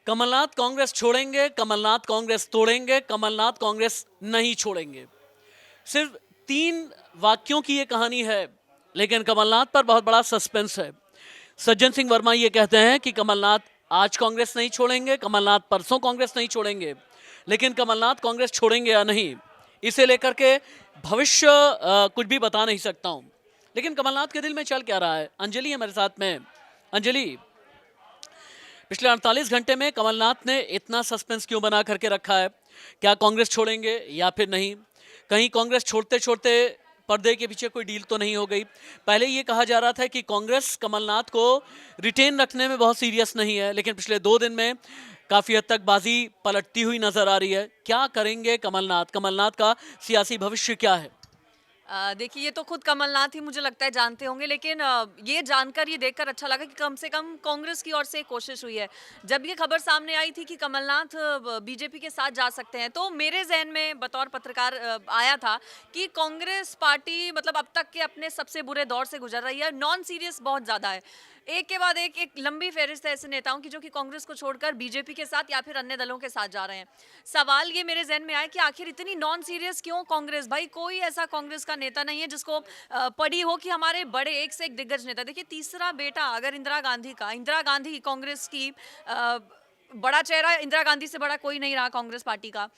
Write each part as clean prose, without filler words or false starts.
कमलनाथ कांग्रेस छोड़ेंगे, कमलनाथ कांग्रेस तोड़ेंगे, कमलनाथ कांग्रेस नहीं छोड़ेंगे। सिर्फ 3 वाक्यों की ये कहानी है, लेकिन कमलनाथ पर बहुत बड़ा सस्पेंस है। सज्जन सिंह वर्मा ये कहते हैं कि कमलनाथ आज कांग्रेस नहीं छोड़ेंगे, कमलनाथ परसों कांग्रेस नहीं छोड़ेंगे, लेकिन कमलनाथ कांग्रेस छोड़ेंगे या नहीं, इसे लेकर के भविष्य कुछ भी बता नहीं सकता हूं। लेकिन कमलनाथ के दिल में चल क्या रहा है? अंजलि है मेरे साथ में। अंजलि, पिछले 48 घंटे में कमलनाथ ने इतना सस्पेंस क्यों बना करके रखा है? क्या कांग्रेस छोड़ेंगे या फिर नहीं? कहीं कांग्रेस छोड़ते छोड़ते पर्दे के पीछे कोई डील तो नहीं हो गई? पहले ये कहा जा रहा था कि कांग्रेस कमलनाथ को रिटेन रखने में बहुत सीरियस नहीं है, लेकिन पिछले 2 दिन में काफी हद तक बाजी पलटती हुई नजर आ रही है। क्या करेंगे कमलनाथ? कमलनाथ का सियासी भविष्य क्या है? देखिए, ये तो खुद कमलनाथ ही मुझे लगता है जानते होंगे, लेकिन ये जानकर, ये देखकर अच्छा लगा कि कम से कम कांग्रेस की ओर से एक कोशिश हुई है। जब ये खबर सामने आई थी कि कमलनाथ बीजेपी के साथ जा सकते हैं, तो मेरे ज़हन में बतौर पत्रकार आया था कि कांग्रेस पार्टी मतलब अब तक के अपने सबसे बुरे दौर से गुजर रही है, नॉन सीरियस बहुत ज़्यादा है। एक के बाद एक लंबी फहरिस्त है ऐसे नेताओं की जो कि कांग्रेस को छोड़कर बीजेपी के साथ या फिर अन्य दलों के साथ जा रहे हैं। सवाल ये मेरे ज़हन में आया कि आखिर इतनी नॉन सीरियस क्यों कांग्रेस? भाई, कोई ऐसा कांग्रेस का नेता नहीं है जिसको पड़ी हो कि हमारे बड़े एक से एक दिग्गज नेता। देखिए, तीसरा बेटा अगर इंदिरा गांधी कांग्रेस की बड़ा चेहरा, इंदिरा गांधी से बड़ा कोई नहीं रहा कांग्रेस पार्टी का।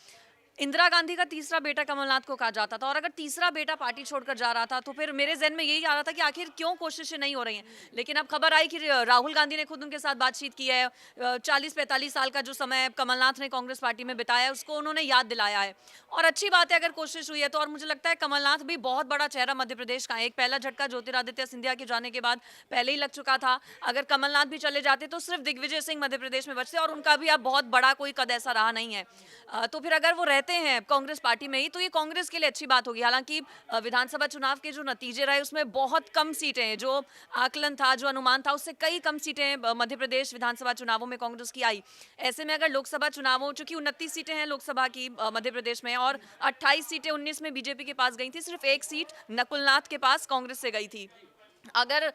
इंदिरा गांधी का तीसरा बेटा कमलनाथ को कहा जाता था, और अगर तीसरा बेटा पार्टी छोड़कर जा रहा था तो फिर मेरे ज़हन में यही आ रहा था कि आखिर क्यों कोशिशें नहीं हो रही हैं। लेकिन अब खबर आई कि राहुल गांधी ने खुद उनके साथ बातचीत की है। 40-45 साल का जो समय कमलनाथ ने कांग्रेस पार्टी में बिताया है, उसको उन्होंने याद दिलाया है। और अच्छी बात है अगर कोशिश हुई है तो। और मुझे लगता है कमलनाथ भी बहुत बड़ा चेहरा मध्य प्रदेश का है। एक पहला झटका ज्योतिरादित्य सिंधिया के जाने के बाद पहले ही लग चुका था। अगर कमलनाथ भी चले जाते तो सिर्फ दिग्विजय सिंह मध्य प्रदेश में बचते, और उनका भी अब बहुत बड़ा कोई कद ऐसा रहा नहीं है। तो फिर अगर वो रहते हैं कांग्रेस पार्टी में ही तो ये कांग्रेस के लिए अच्छी बात होगी। हालांकि विधानसभा चुनाव के जो नतीजे रहे उसमें बहुत कम सीटें, जो आकलन था, जो अनुमान था, उससे कई कम सीटें मध्य प्रदेश विधानसभा चुनावों में कांग्रेस की आई। ऐसे में अगर लोकसभा चुनावों, चूंकि 29 सीटें हैं लोकसभा की मध्य प्रदेश में, और 28 सीटें 19 में बीजेपी के पास गई थी, सिर्फ एक सीट नकुलनाथ के पास कांग्रेस से गई थी। अगर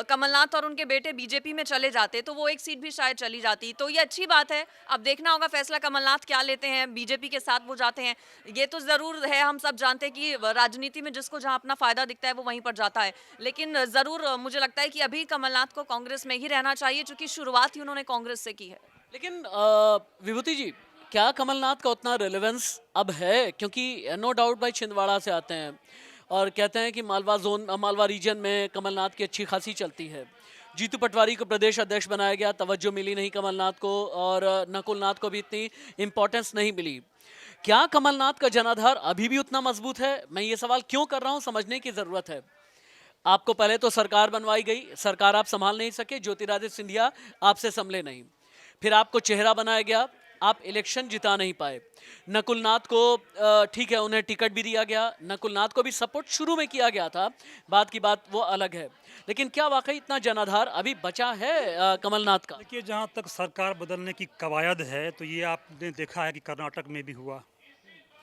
कमलनाथ और उनके बेटे बीजेपी में चले जाते तो वो एक सीट भी शायद चली जाती। तो ये अच्छी बात है। अब देखना होगा फैसला कमलनाथ क्या लेते हैं, बीजेपी के साथ वो जाते हैं। ये तो ज़रूर है, हम सब जानते हैं कि राजनीति में जिसको जहाँ अपना फ़ायदा दिखता है वो वहीं पर जाता है। लेकिन ज़रूर मुझे लगता है कि अभी कमलनाथ को कांग्रेस में ही रहना चाहिए, चूँकि शुरुआत ही उन्होंने कांग्रेस से की है। लेकिन विभूति जी, क्या कमलनाथ का उतना रेलेवेंस अब है? क्योंकि नो डाउट भाई छिंदवाड़ा से आते हैं और कहते हैं कि मालवा जोन, मालवा रीजन में कमलनाथ की अच्छी खासी चलती है। जीतू पटवारी को प्रदेश अध्यक्ष बनाया गया, तवज्जो मिली नहीं कमलनाथ को, और नकुलनाथ को भी इतनी इंपॉर्टेंस नहीं मिली। क्या कमलनाथ का जनाधार अभी भी उतना मजबूत है? मैं ये सवाल क्यों कर रहा हूँ, समझने की जरूरत है। आपको पहले तो सरकार बनवाई गई, सरकार आप संभाल नहीं सके, ज्योतिरादित्य सिंधिया आपसे संभले नहीं। फिर आपको चेहरा बनाया गया, आप इलेक्शन जिता नहीं पाए। नकुलनाथ को ठीक है, उन्हें टिकट भी दिया गया, नकुलनाथ को भी सपोर्ट शुरू में किया गया था, बात की बात वो अलग है। लेकिन क्या वाकई इतना जनाधार अभी बचा है कमलनाथ का? देखिए, जहाँ तक सरकार बदलने की कवायद है तो ये आपने देखा है कि कर्नाटक में भी हुआ,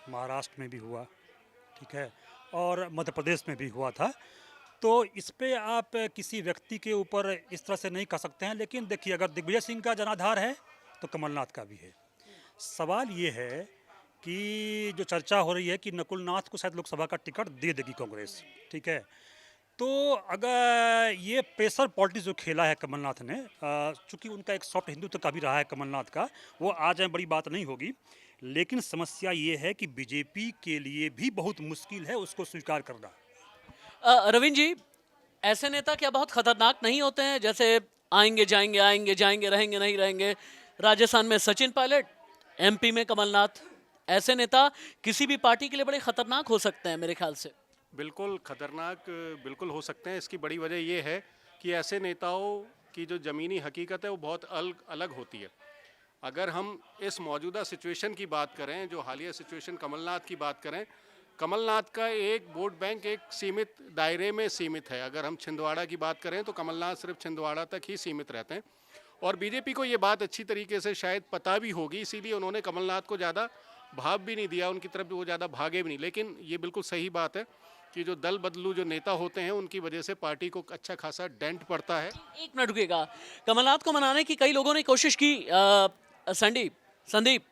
महाराष्ट्र में भी हुआ, ठीक है, और मध्य प्रदेश में भी हुआ था। तो इस पे आप किसी व्यक्ति के ऊपर इस तरह से नहीं कह सकते हैं। लेकिन देखिए, अगर दिग्विजय सिंह का जनाधार है तो कमलनाथ का भी है। सवाल ये है कि जो चर्चा हो रही है कि नकुलनाथ को शायद लोकसभा का टिकट दे देगी कांग्रेस, ठीक है। तो अगर ये प्रेशर पॉलिटिक्स जो खेला है कमलनाथ ने, चूंकि उनका एक सॉफ्ट हिंदुत्व का भी रहा है कमलनाथ का, वो आ जाए बड़ी बात नहीं होगी। लेकिन समस्या ये है कि बीजेपी के लिए भी बहुत मुश्किल है उसको स्वीकार करना। रविंद्र जी, ऐसे नेता क्या बहुत खतरनाक नहीं होते हैं? जैसे आएंगे जाएंगे, रहेंगे नहीं रहेंगे। राजस्थान में सचिन पायलट, एमपी में कमलनाथ। ऐसे नेता किसी भी पार्टी के लिए बड़े खतरनाक हो सकते हैं मेरे ख्याल से। बिल्कुल खतरनाक बिल्कुल हो सकते हैं। इसकी बड़ी वजह ये है कि ऐसे नेताओं की जो ज़मीनी हकीकत है वो बहुत अलग अलग होती है। अगर हम इस मौजूदा सिचुएशन की बात करें, जो हालिया सिचुएशन कमलनाथ की बात करें, कमलनाथ का एक वोट बैंक एक सीमित दायरे में सीमित है। अगर हम छिंदवाड़ा की बात करें तो कमलनाथ सिर्फ छिंदवाड़ा तक ही सीमित रहते हैं, और बीजेपी को ये बात अच्छी तरीके से शायद पता भी होगी, इसीलिए उन्होंने कमलनाथ को ज़्यादा भाव भी नहीं दिया, उनकी तरफ वो ज़्यादा भागे भी नहीं। लेकिन ये बिल्कुल सही बात है कि जो दल बदलू जो नेता होते हैं उनकी वजह से पार्टी को अच्छा खासा डेंट पड़ता है। एक मिनट रुकिएगा। कमलनाथ को मनाने की कई लोगों ने कोशिश की, संदीप संदीप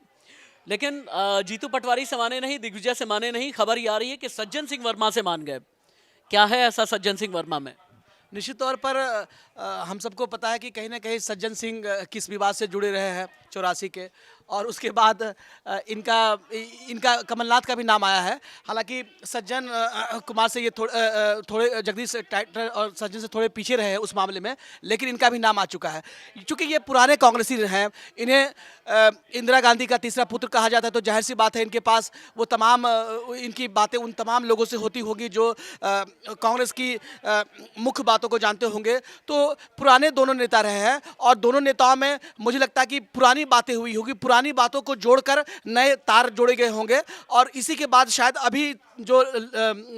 लेकिन जीतू पटवारी से माने नहीं, दिग्विजय से माने नहीं, खबर ये आ रही है कि सज्जन सिंह वर्मा से मान गए। क्या है ऐसा सज्जन सिंह वर्मा में? निश्चित तौर पर हम सबको पता है कि कहीं ना कहीं सज्जन सिंह किस विवाद से जुड़े रहे हैं 84 के, और उसके बाद इनका कमलनाथ का भी नाम आया है। हालांकि सज्जन कुमार से ये थोड़े जगदीश टाइटर और सज्जन से थोड़े पीछे रहे हैं उस मामले में, लेकिन इनका भी नाम आ चुका है। चूँकि ये पुराने कांग्रेसी हैं, इन्हें इंदिरा गांधी का तीसरा पुत्र कहा जाता है, तो जाहिर सी बात है इनके पास वो तमाम इनकी बातें उन तमाम लोगों से होती होगी जो कांग्रेस की मुख्य बातों को जानते होंगे। तो पुराने दोनों नेता रहे हैं और दोनों नेताओं में मुझे लगता है कि पुरानी बातें हुई होगी, पुरानी बातों को जोड़कर नए तार जोड़े गए होंगे, और इसी के बाद शायद अभी जो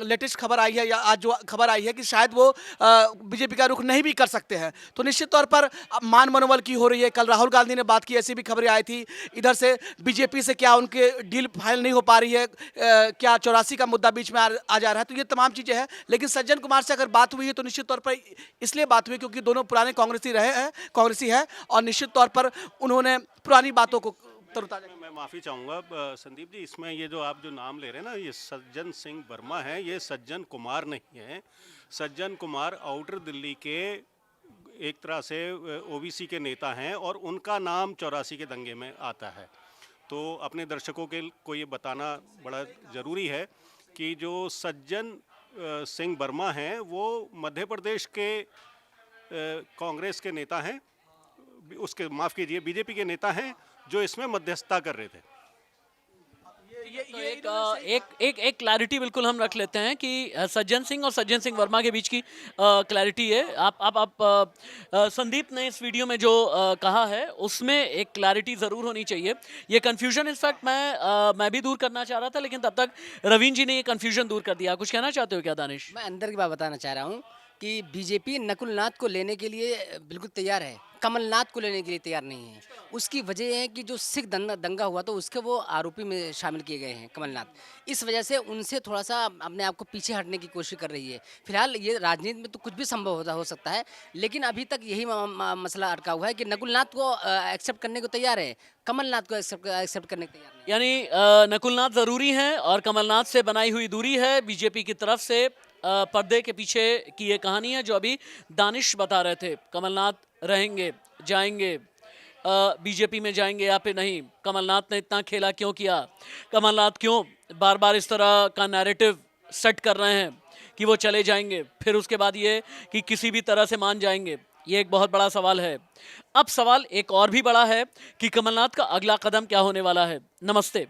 लेटेस्ट खबर आई है या आज जो खबर आई है कि शायद वो बीजेपी का रुख नहीं भी कर सकते हैं। तो निश्चित तौर पर मान मनोबल की हो रही है। कल राहुल गांधी ने बात की, ऐसी भी खबरें आई थी। इधर से बीजेपी से क्या उनके डील फाइनल नहीं हो पा रही है, क्या 84 का मुद्दा बीच में आ जा रहा है, तो ये तमाम चीज़ें हैं। लेकिन सज्जन कुमार से अगर बात हुई है तो निश्चित तौर पर इसलिए बात हुई क्योंकि दोनों पुराने कांग्रेसी है और निश्चित तौर पर उन्होंने पुरानी बातों को तरोताजा। मैं माफ़ी चाहूँगा संदीप जी, इसमें ये जो आप जो नाम ले रहे हैं ना, ये सज्जन सिंह वर्मा है, ये सज्जन कुमार नहीं है। सज्जन कुमार आउटर दिल्ली के एक तरह से ओबीसी के नेता हैं और उनका नाम 84 के दंगे में आता है। तो अपने दर्शकों के को ये बताना बड़ा ज़रूरी है कि जो सज्जन सिंह वर्मा हैं वो मध्य प्रदेश के कांग्रेस के नेता हैं, उसके माफ़ कीजिए बीजेपी के नेता हैं जो इसमें मध्यस्थता कर रहे थे। तो एक क्लैरिटी बिल्कुल हम रख लेते हैं कि सज्जन सिंह और सज्जन सिंह वर्मा के बीच की क्लैरिटी है। आप संदीप ने इस वीडियो में जो कहा है उसमें एक क्लैरिटी ज़रूर होनी चाहिए। ये कन्फ्यूजन इस वक्त मैं भी दूर करना चाह रहा था, लेकिन तब तक रवीन जी ने ये कन्फ्यूजन दूर कर दिया। कुछ कहना चाहते हो क्या दानिश? मैं अंदर की बात बताना चाह रहा हूँ कि बीजेपी नकुलनाथ को लेने के लिए बिल्कुल तैयार है, कमलनाथ को लेने के लिए तैयार नहीं है। उसकी वजह है कि जो सिख दंगा हुआ तो उसके वो आरोपी में शामिल किए गए हैं कमलनाथ। इस वजह से उनसे थोड़ा सा अपने आप को पीछे हटने की कोशिश कर रही है। फिलहाल ये राजनीति में तो कुछ भी संभव हो सकता है, लेकिन अभी तक यही मसला अटका हुआ है कि नकुलनाथ को एक्सेप्ट करने को तैयार है, कमलनाथ को एक्सेप्ट करने को तैयार नहीं। यानी नकुलनाथ ज़रूरी हैं और कमलनाथ से बनाई हुई दूरी है बीजेपी की तरफ से। पर्दे के पीछे की ये कहानी है जो अभी दानिश बता रहे थे। कमलनाथ रहेंगे, जाएंगे, बीजेपी में जाएंगे या फिर नहीं, कमलनाथ ने इतना खेला क्यों किया, कमलनाथ क्यों बार बार इस तरह का नैरेटिव सेट कर रहे हैं कि वो चले जाएंगे, फिर उसके बाद ये कि किसी भी तरह से मान जाएंगे। ये एक बहुत बड़ा सवाल है। अब सवाल एक और भी बड़ा है कि कमलनाथ का अगला कदम क्या होने वाला है। नमस्ते।